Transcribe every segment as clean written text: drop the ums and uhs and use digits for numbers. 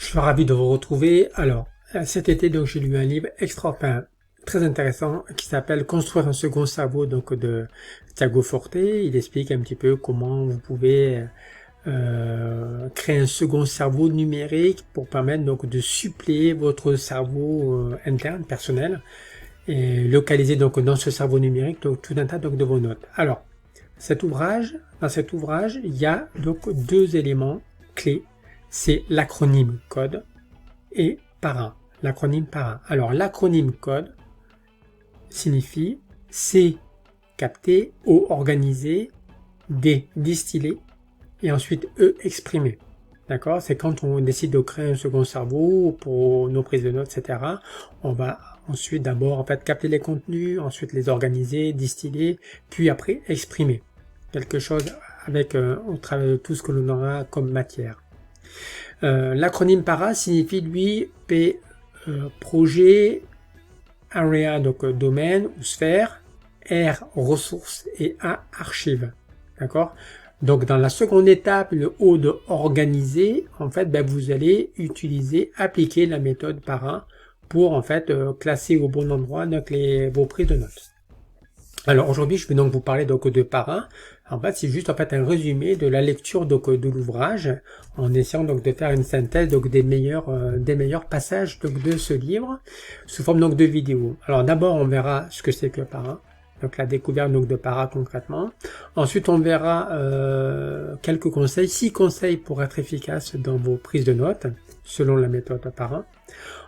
suis ravi de vous retrouver. Alors, cet été, donc, j'ai lu un livre très intéressant qui s'appelle Construire un second cerveau, donc, de Tiago Forte. Il explique un petit peu comment vous pouvez créer un second cerveau numérique pour permettre donc de suppléer votre cerveau interne, personnel, et localiser donc dans ce cerveau numérique donc tout un tas donc de vos notes. Alors, dans cet ouvrage, il y a donc deux éléments clés. C'est l'acronyme CODE et PARA. L'acronyme PARA. Alors, l'acronyme CODE signifie C, capter, O, organiser, D, distiller, et ensuite E, exprimer. D'accord? C'est quand on décide de créer un second cerveau pour nos prises de notes, etc. On va ensuite d'abord capter les contenus, ensuite les organiser, distiller, puis après exprimer quelque chose avec au travers de tout ce que l'on aura comme matière. L'acronyme PARA signifie lui P, projet, area, donc domaine ou sphère, R, ressources et A, archive. D'accord? Donc dans la seconde étape, le O de organiser, en fait, vous allez appliquer la méthode PARA pour en fait classer au bon endroit donc vos prises de notes. Alors aujourd'hui, je vais donc vous parler donc de PARA. En fait, c'est juste en fait un résumé de la lecture donc de l'ouvrage, en essayant donc de faire une synthèse donc des meilleurs passages donc de ce livre sous forme donc de vidéo. Alors d'abord, on verra ce que c'est que PARA. Donc la découverte donc de PARA concrètement. Ensuite, on verra quelques conseils, 6 conseils pour être efficace dans vos prises de notes selon la méthode PARA.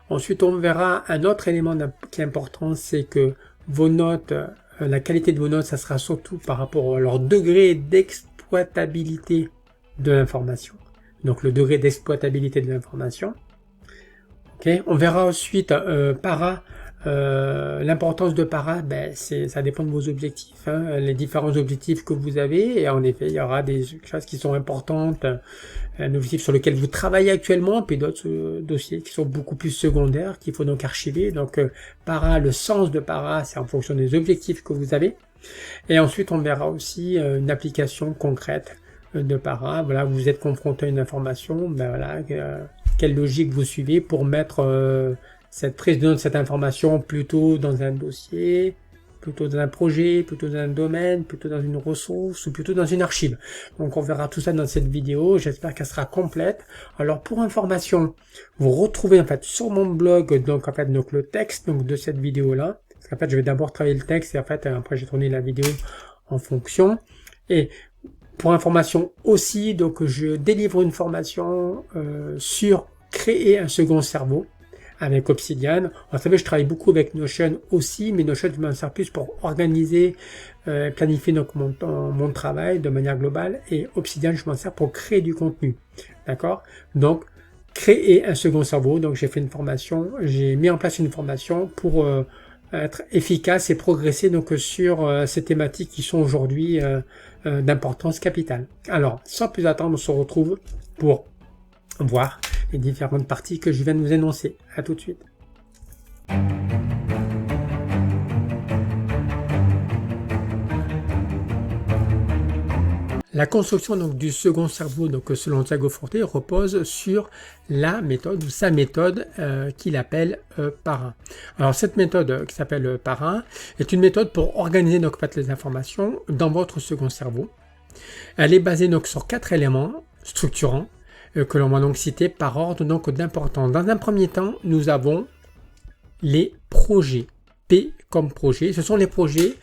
Ensuite, on verra un autre élément qui est important, c'est que vos notes, la qualité de vos notes, ça sera surtout par rapport à leur degré d'exploitabilité de l'information. Donc le degré d'exploitabilité de l'information. Okay. On verra ensuite PARA. L'importance de PARA, ça dépend de vos objectifs, les différents objectifs que vous avez, et en effet il y aura des choses qui sont importantes, un objectif sur lequel vous travaillez actuellement, puis d'autres dossiers qui sont beaucoup plus secondaires, qu'il faut donc archiver. Donc PARA, le sens de PARA, c'est en fonction des objectifs que vous avez, et ensuite on verra aussi une application concrète de PARA. Voilà, vous êtes confronté à une information, quelle logique vous suivez pour mettre cette prise de note, cette information plutôt dans un dossier, plutôt dans un projet, plutôt dans un domaine, plutôt dans une ressource ou plutôt dans une archive. Donc on verra tout ça dans cette vidéo, j'espère qu'elle sera complète. Alors pour information, vous retrouvez en fait sur mon blog donc le texte donc de cette vidéo là. Parce qu'en fait je vais d'abord travailler le texte et en fait après j'ai tourné la vidéo en fonction. Et pour information aussi, donc je délivre une formation sur créer un second cerveau avec Obsidian. Vous savez, je travaille beaucoup avec Notion aussi, mais Notion, je m'en sers plus pour organiser, planifier donc mon travail de manière globale, et Obsidian, je m'en sers pour créer du contenu. D'accord? Donc, créer un second cerveau. Donc, j'ai mis en place une formation pour être efficace et progresser donc sur ces thématiques qui sont aujourd'hui d'importance capitale. Alors, sans plus attendre, on se retrouve pour voir les différentes parties que je viens de vous énoncer. À tout de suite. La construction donc du second cerveau donc selon Tiago Forte repose sur la méthode ou sa méthode qu'il appelle PARA. Alors cette méthode qui s'appelle PARA est une méthode pour organiser donc les informations dans votre second cerveau. Elle est basée donc sur 4 éléments structurants que l'on va donc citer par ordre donc d'importance. Dans un premier temps, nous avons les projets. P comme projet, ce sont les projets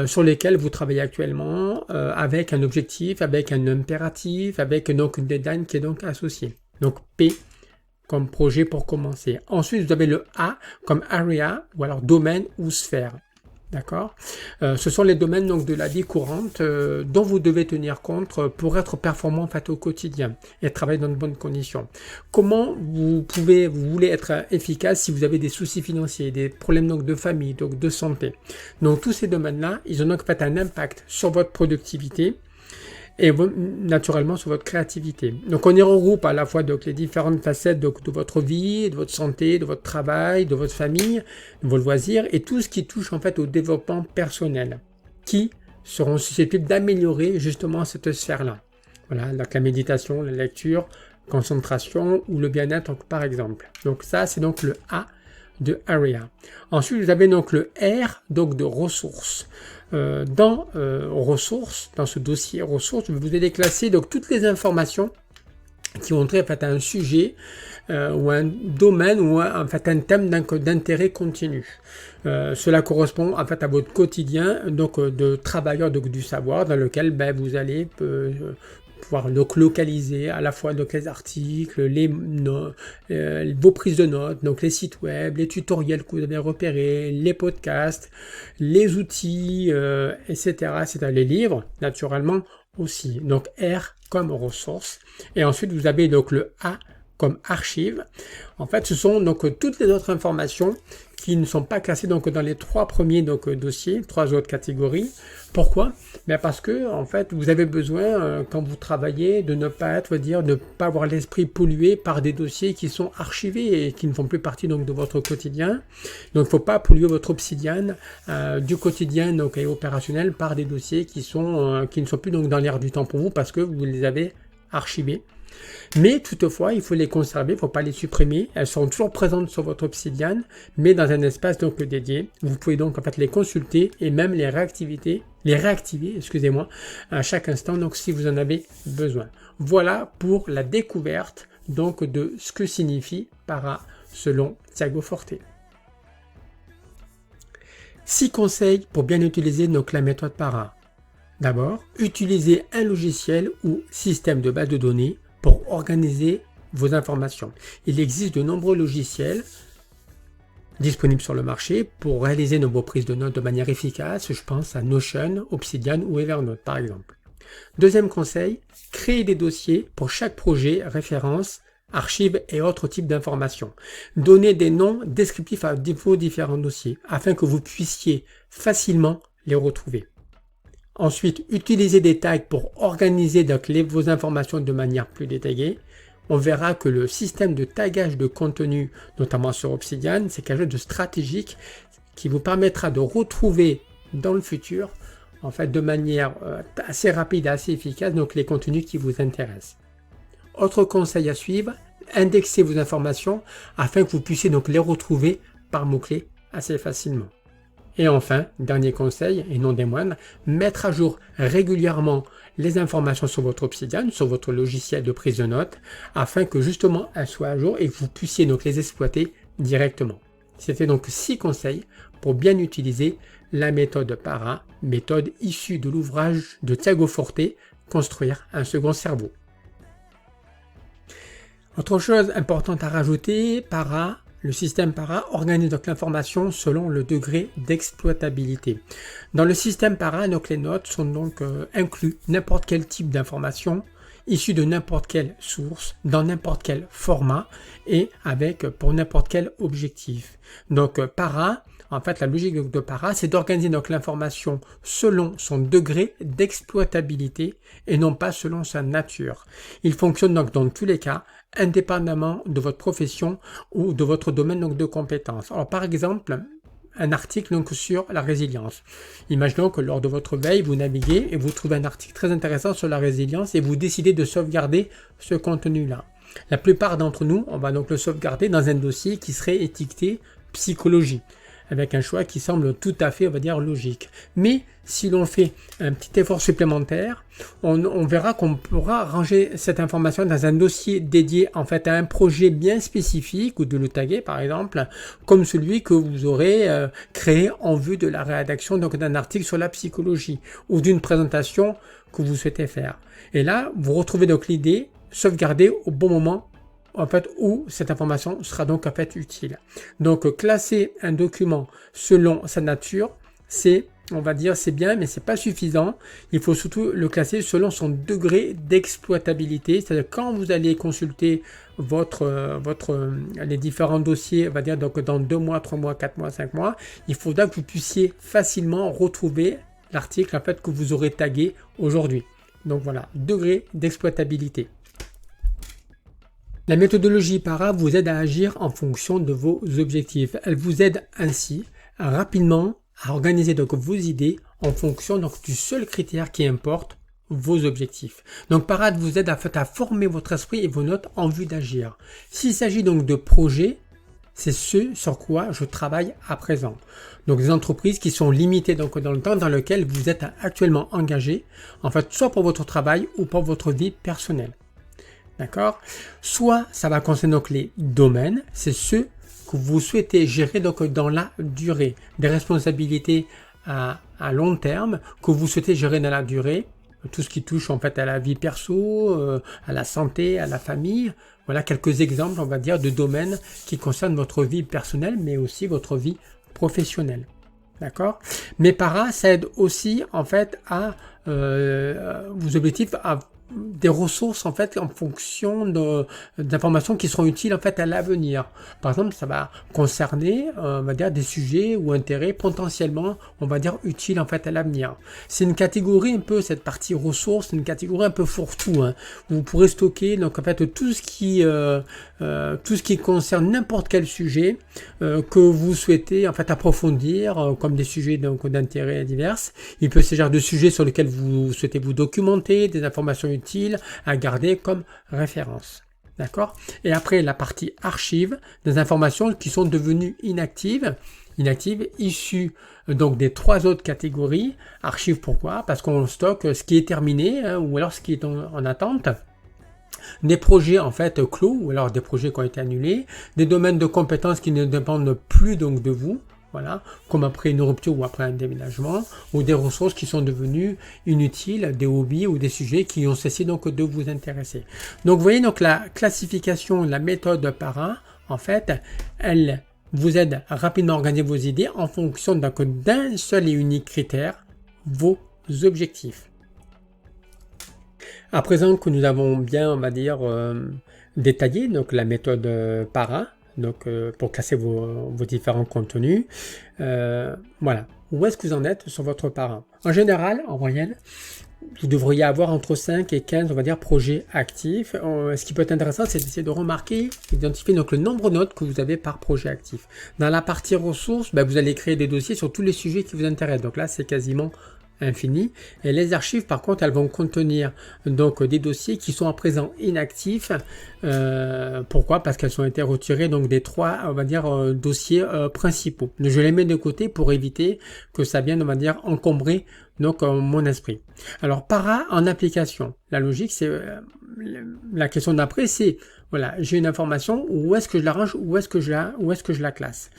sur lesquels vous travaillez actuellement avec un objectif, avec un impératif, avec donc une deadline qui est donc associée. Donc P comme projet pour commencer. Ensuite, vous avez le A comme area ou alors domaine ou sphère. D'accord. Ce sont les domaines donc de la vie courante dont vous devez tenir compte pour être performant en fait au quotidien et travailler dans de bonnes conditions. Comment vous voulez être efficace si vous avez des soucis financiers, des problèmes donc de famille, donc de santé. Donc tous ces domaines-là, ils ont donc fait un impact sur votre productivité et naturellement sur votre créativité. Donc on y regroupe à la fois donc les différentes facettes donc de votre vie, de votre santé, de votre travail, de votre famille, de vos loisirs et tout ce qui touche en fait au développement personnel, qui seront susceptibles d'améliorer justement cette sphère-là. Voilà, donc la méditation, la lecture, concentration ou le bien-être, par exemple. Donc ça, c'est donc le A de Area. Ensuite, vous avez donc le R, donc de ressources. Dans ressources, dans ce dossier ressources, vous allez classer donc toutes les informations qui ont trait en fait à un sujet ou un domaine ou en fait un thème d'intérêt continu. Cela correspond en fait à votre quotidien donc de travailleur donc, du savoir dans lequel vous allez pouvoir donc localiser à la fois donc les articles, vos prises de notes, donc les sites web, les tutoriels que vous avez repérés, les podcasts, les outils, etc., c'est-à-dire les livres, naturellement aussi. Donc R comme ressources. Et ensuite, vous avez donc le A comme archive. En fait, ce sont donc toutes les autres informations qui ne sont pas classées donc dans les trois premiers donc dossiers, trois autres catégories. Pourquoi? Parce que en fait, vous avez besoin quand vous travaillez de ne pas ne pas avoir l'esprit pollué par des dossiers qui sont archivés et qui ne font plus partie donc de votre quotidien. Donc, il ne faut pas polluer votre obsidian du quotidien donc et opérationnel par des dossiers qui ne sont plus donc dans l'air du temps pour vous parce que vous les avez archivés. Mais toutefois, il faut les conserver, il ne faut pas les supprimer. Elles sont toujours présentes sur votre Obsidian, mais dans un espace donc dédié. Vous pouvez donc en fait les consulter et même les réactiver, à chaque instant, donc si vous en avez besoin. Voilà pour la découverte donc de ce que signifie Para selon Tiago Forte. 6 conseils pour bien utiliser donc la méthode Para. D'abord, utilisez un logiciel ou système de base de données pour organiser vos informations. Il existe de nombreux logiciels disponibles sur le marché pour réaliser vos prises de notes de manière efficace. Je pense à Notion, Obsidian ou Evernote par exemple. Deuxième conseil, créez des dossiers pour chaque projet, référence, archives et autres types d'informations. Donnez des noms descriptifs à vos différents dossiers afin que vous puissiez facilement les retrouver. Ensuite, utilisez des tags pour organiser donc vos informations de manière plus détaillée. On verra que le système de tagage de contenu, notamment sur Obsidian, c'est quelque chose de stratégique qui vous permettra de retrouver dans le futur, en fait, de manière assez rapide et assez efficace, donc les contenus qui vous intéressent. Autre conseil à suivre, indexez vos informations afin que vous puissiez donc les retrouver par mots-clés assez facilement. Et enfin, dernier conseil, et non des moindres, mettre à jour régulièrement les informations sur votre Obsidian, sur votre logiciel de prise de notes, afin que justement elles soient à jour et que vous puissiez donc les exploiter directement. C'était donc 6 conseils pour bien utiliser la méthode Para, méthode issue de l'ouvrage de Tiago Forte, Construire un second cerveau. Autre chose importante à rajouter, le système Para organise donc l'information selon le degré d'exploitabilité. Dans le système Para, donc les notes sont donc inclus n'importe quel type d'information issue de n'importe quelle source, dans n'importe quel format et pour n'importe quel objectif. Donc Para, en fait la logique de Para, c'est d'organiser donc l'information selon son degré d'exploitabilité et non pas selon sa nature. Il fonctionne donc dans tous les cas, indépendamment de votre profession ou de votre domaine donc de compétences. Alors par exemple, un article donc sur la résilience. Imaginons que lors de votre veille, vous naviguez et vous trouvez un article très intéressant sur la résilience et vous décidez de sauvegarder ce contenu-là. La plupart d'entre nous, on va donc le sauvegarder dans un dossier qui serait étiqueté psychologie, avec un choix qui semble tout à fait, on va dire, logique. Mais si l'on fait un petit effort supplémentaire, on verra qu'on pourra ranger cette information dans un dossier dédié en fait à un projet bien spécifique ou de le taguer par exemple, comme celui que vous aurez créé en vue de la rédaction donc d'un article sur la psychologie ou d'une présentation que vous souhaitez faire. Et là, vous retrouvez donc l'idée sauvegardée au bon moment en fait, où cette information sera donc en fait utile. Donc, classer un document selon sa nature, on va dire, c'est bien, mais c'est pas suffisant. Il faut surtout le classer selon son degré d'exploitabilité. C'est-à-dire, quand vous allez consulter les différents dossiers, on va dire, donc dans 2 mois, 3 mois, 4 mois, 5 mois, il faudra que vous puissiez facilement retrouver l'article, en fait, que vous aurez tagué aujourd'hui. Donc voilà, degré d'exploitabilité. La méthodologie Para vous aide à agir en fonction de vos objectifs. Elle vous aide ainsi rapidement à organiser donc vos idées en fonction donc du seul critère qui importe, vos objectifs. Donc Parade vous aide à former votre esprit et vos notes en vue d'agir. S'il s'agit donc de projets, c'est ce sur quoi je travaille à présent. Donc des entreprises qui sont limitées donc dans le temps dans lequel vous êtes actuellement engagé, en fait, soit pour votre travail ou pour votre vie personnelle. D'accord? Soit ça va concerner donc les domaines, c'est ceux que vous souhaitez gérer donc dans la durée, des responsabilités à long terme que vous souhaitez gérer dans la durée, tout ce qui touche en fait à la vie perso, à la santé, à la famille. Voilà quelques exemples, on va dire, de domaines qui concernent votre vie personnelle, mais aussi votre vie professionnelle. D'accord? Mais Para, ça aide aussi en fait à vos objectifs, à des ressources en fait en fonction d'informations qui seront utiles en fait à l'avenir. Par exemple, ça va concerner on va dire des sujets ou intérêts potentiellement on va dire utiles en fait à l'avenir. C'est une catégorie un peu cette partie ressources, c'est une catégorie un peu fourre-tout. Vous pourrez stocker donc en fait tout ce qui concerne n'importe quel sujet que vous souhaitez en fait approfondir comme des sujets donc d'intérêt divers. Il peut s'agir de sujets sur lesquels vous souhaitez vous documenter, des informations utiles à garder comme référence. D'accord? Et après, la partie archive, des informations qui sont devenues inactives, issues donc des 3 autres catégories. Archive, pourquoi? Parce qu'on stocke ce qui est terminé ou alors ce qui est en attente. Des projets en fait clos ou alors des projets qui ont été annulés, des domaines de compétences qui ne dépendent plus donc de vous. Voilà, comme après une rupture ou après un déménagement, ou des ressources qui sont devenues inutiles, des hobbies ou des sujets qui ont cessé donc de vous intéresser. Donc vous voyez donc la classification, la méthode Para, en fait, elle vous aide à rapidement organiser vos idées en fonction d'un seul et unique critère, vos objectifs. À présent que nous avons bien, on va dire, détaillé donc la méthode Para, donc pour classer vos différents contenus. Voilà. Où est-ce que vous en êtes sur votre Para? En général, en moyenne, vous devriez avoir entre 5 et 15, on va dire, projets actifs. Ce qui peut être intéressant, c'est d'essayer de remarquer, d'identifier donc le nombre de notes que vous avez par projet actif. Dans la partie ressources, vous allez créer des dossiers sur tous les sujets qui vous intéressent. Donc là, c'est quasiment infini. Et les archives, par contre, elles vont contenir donc des dossiers qui sont à présent inactifs. Pourquoi? Parce qu'elles ont été retirées donc des 3, on va dire, dossiers principaux. Je les mets de côté pour éviter que ça vienne, on va dire, encombrer donc mon esprit. Alors, Para en application. La logique, c'est la question d'après, c'est voilà, j'ai une information, où est-ce que je la range, où est-ce que je la classe.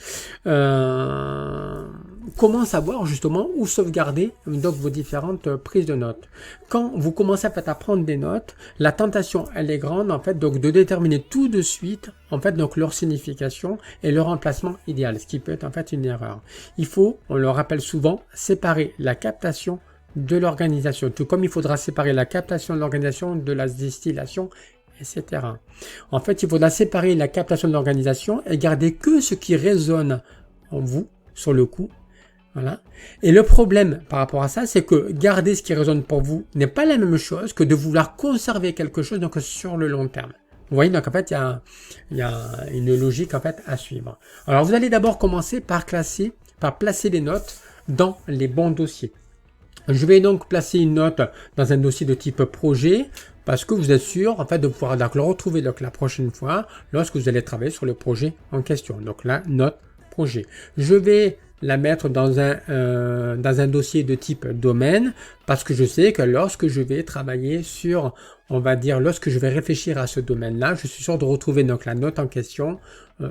Comment savoir justement où sauvegarder donc vos différentes prises de notes. Quand vous commencez en fait à prendre des notes, la tentation elle est grande en fait donc de déterminer tout de suite en fait donc leur signification et leur emplacement idéal, ce qui peut être en fait une erreur. Il faut, on le rappelle souvent, séparer la captation de l'organisation, tout comme il faudra séparer la captation de l'organisation de la distillation, etc. En fait, il faudra séparer la captation de l'organisation et garder que ce qui résonne en vous sur le coup. Voilà. Et le problème par rapport à ça, c'est que garder ce qui résonne pour vous n'est pas la même chose que de vouloir conserver quelque chose donc sur le long terme. Vous voyez, donc en fait, il y a une logique en fait à suivre. Alors, vous allez d'abord commencer par placer les notes dans les bons dossiers. Je vais donc placer une note dans un dossier de type projet parce que vous êtes sûr en fait de pouvoir le retrouver donc la prochaine fois lorsque vous allez travailler sur le projet en question. Donc la note projet. Je vais la mettre dans un dossier de type domaine parce que je sais que lorsque je vais travailler sur, on va dire, lorsque je vais réfléchir à ce domaine-là, je suis sûr de retrouver donc la note en question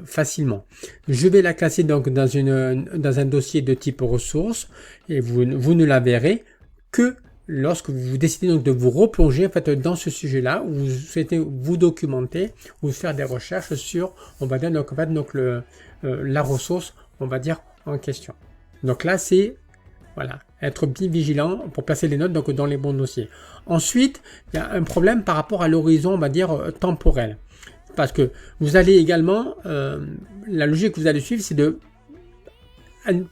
facilement. Je vais la classer donc dans un dossier de type ressources et vous ne la verrez que lorsque vous décidez donc de vous replonger en fait dans ce sujet-là, où vous souhaitez vous documenter ou faire des recherches sur, on va dire donc en fait donc la ressource, on va dire en question. Donc là c'est voilà, être bien vigilant pour placer les notes donc dans les bons dossiers. Ensuite, il y a un problème par rapport à l'horizon, on va dire temporel, parce que vous allez également la logique que vous allez suivre, c'est de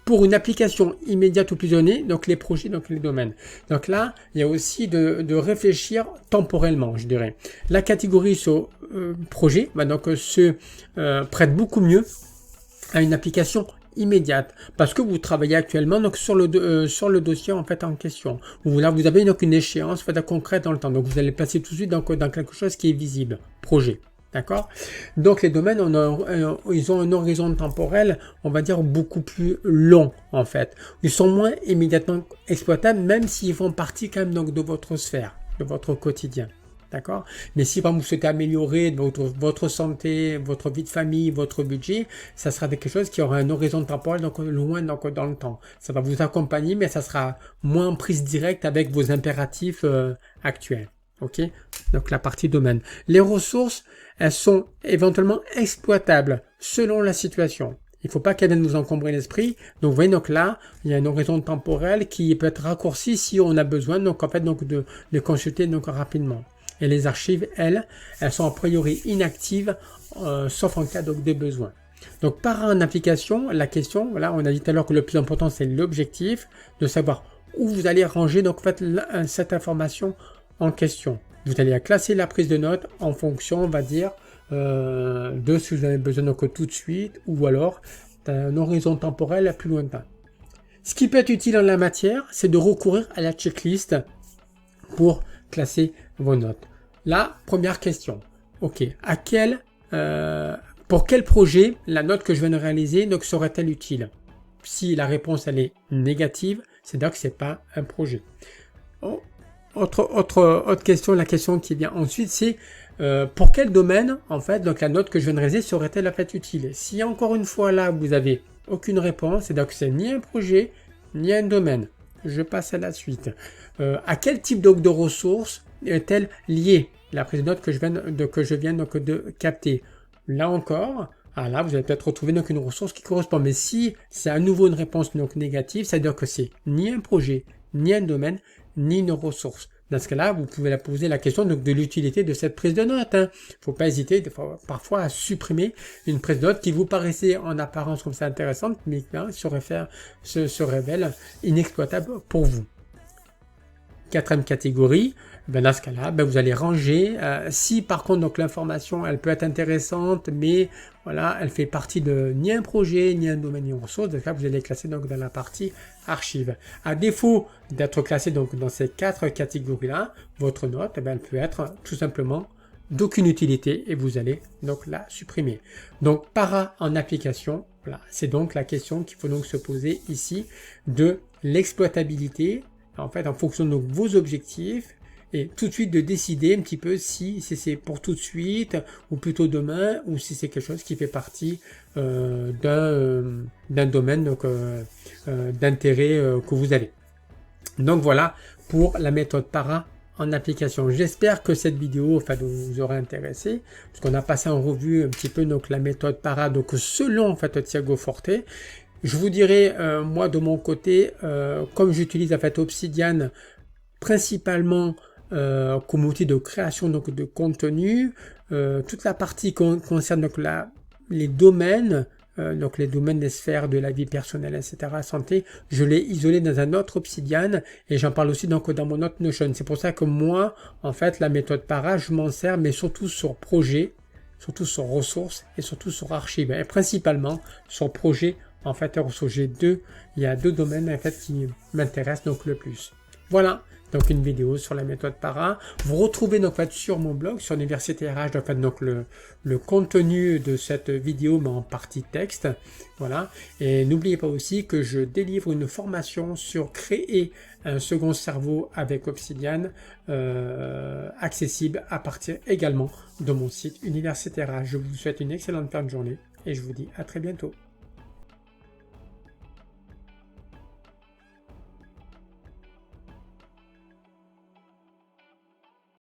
pour une application immédiate ou plusionnée, donc les projets, donc les domaines. Donc là, il y a aussi de réfléchir temporellement, je dirais. La catégorie sur projet va donc se prête beaucoup mieux à une application immédiate parce que vous travaillez actuellement donc sur le dossier en fait en question. Là, vous avez donc une échéance en fait, concrète dans le temps. Donc, vous allez passer tout de suite dans quelque chose qui est visible. Projet. D'accord? Donc, les domaines, ils ont un horizon temporel, on va dire, beaucoup plus long, en fait. Ils sont moins immédiatement exploitables, même s'ils font partie quand même donc, de votre sphère, de votre quotidien. D'accord? Mais si par exemple, vous souhaitez améliorer votre santé, votre vie de famille, votre budget, ça sera quelque chose qui aura un horizon temporel donc loin donc, dans le temps. Ça va vous accompagner, mais ça sera moins en prise directe avec vos impératifs actuels. Ok? Donc la partie domaine. Les ressources, elles sont éventuellement exploitables selon la situation. Il ne faut pas qu'elles viennent nous encombrer l'esprit. Donc, vous voyez, donc là, il y a un horizon temporel qui peut être raccourci si on a besoin, donc en fait, donc de les consulter donc rapidement. Et les archives, elles sont a priori inactives, sauf en cas donc, de besoin. Donc, par en application, la question, voilà, on a dit tout à l'heure que le plus important, c'est l'objectif, de savoir où vous allez ranger donc en fait cette information en question. Vous allez classer la prise de notes en fonction, on va dire, de ce que vous avez besoin donc tout de suite, ou alors d'un horizon temporel plus lointain. Ce qui peut être utile en la matière, c'est de recourir à la checklist pour classer vos notes. La première question. Ok, pour quel projet la note que je viens de réaliser donc serait-elle utile? Si la réponse elle est négative, c'est-à-dire que c'est pas un projet. Autre question, la question qui vient ensuite, c'est pour quel domaine, en fait, donc la note que je viens de réaliser serait-elle en fait utile? Si encore une fois là, vous avez aucune réponse, c'est-à-dire que c'est ni un projet, ni un domaine. Je passe à la suite. À quel type de ressources est-elle liée, la prise de note que je viens de capter? Là encore, là, vous allez peut-être retrouver donc une ressource qui correspond. Mais si c'est à nouveau une réponse donc négative, c'est-à-dire que c'est ni un projet, ni un domaine, ni une ressource. Dans ce cas-là, vous pouvez poser la question donc, de l'utilité de cette prise de note. Il ne faut pas hésiter parfois à supprimer une prise de note qui vous paraissait en apparence comme ça intéressante, mais se révèle inexploitable pour vous. Quatrième catégorie, dans ce cas-là, vous allez ranger. Si par contre donc l'information elle peut être intéressante, mais voilà, elle fait partie de ni un projet, ni un domaine, ni une ressource, dans ce cas vous allez classer donc dans la partie archive. À défaut d'être classé donc dans ces quatre catégories-là, votre note elle peut être tout simplement d'aucune utilité et vous allez donc la supprimer. Donc para en application, voilà, c'est donc la question qu'il faut donc se poser ici de l'exploitabilité. En fait, en fonction de vos objectifs, et tout de suite de décider un petit peu si c'est pour tout de suite, ou plutôt demain, ou si c'est quelque chose qui fait partie d'un domaine d'intérêt que vous avez. Donc voilà pour la méthode para en application. J'espère que cette vidéo vous aura intéressé, parce qu'on a passé en revue un petit peu donc la méthode para donc selon en fait Thiago Forte. Je vous dirais, moi de mon côté, comme j'utilise en fait Obsidian principalement comme outil de création donc, de contenu, toute la partie concerne donc, les domaines, donc les domaines des sphères de la vie personnelle, etc., santé, je l'ai isolé dans un autre Obsidian et j'en parle aussi donc, dans mon autre Notion. C'est pour ça que moi, en fait, la méthode para, je m'en sers, mais surtout sur projet, surtout sur ressources et surtout sur archives, et principalement sur projet. En fait, il y a deux domaines en fait qui m'intéressent donc le plus. Voilà, donc une vidéo sur la méthode para. Vous retrouvez donc en fait sur mon blog, sur Université RH, en fait, donc le contenu de cette vidéo, mais en partie texte. Voilà. Et n'oubliez pas aussi que je délivre une formation sur créer un second cerveau avec Obsidian, accessible à partir également de mon site Université RH. Je vous souhaite une excellente fin de journée et je vous dis à très bientôt.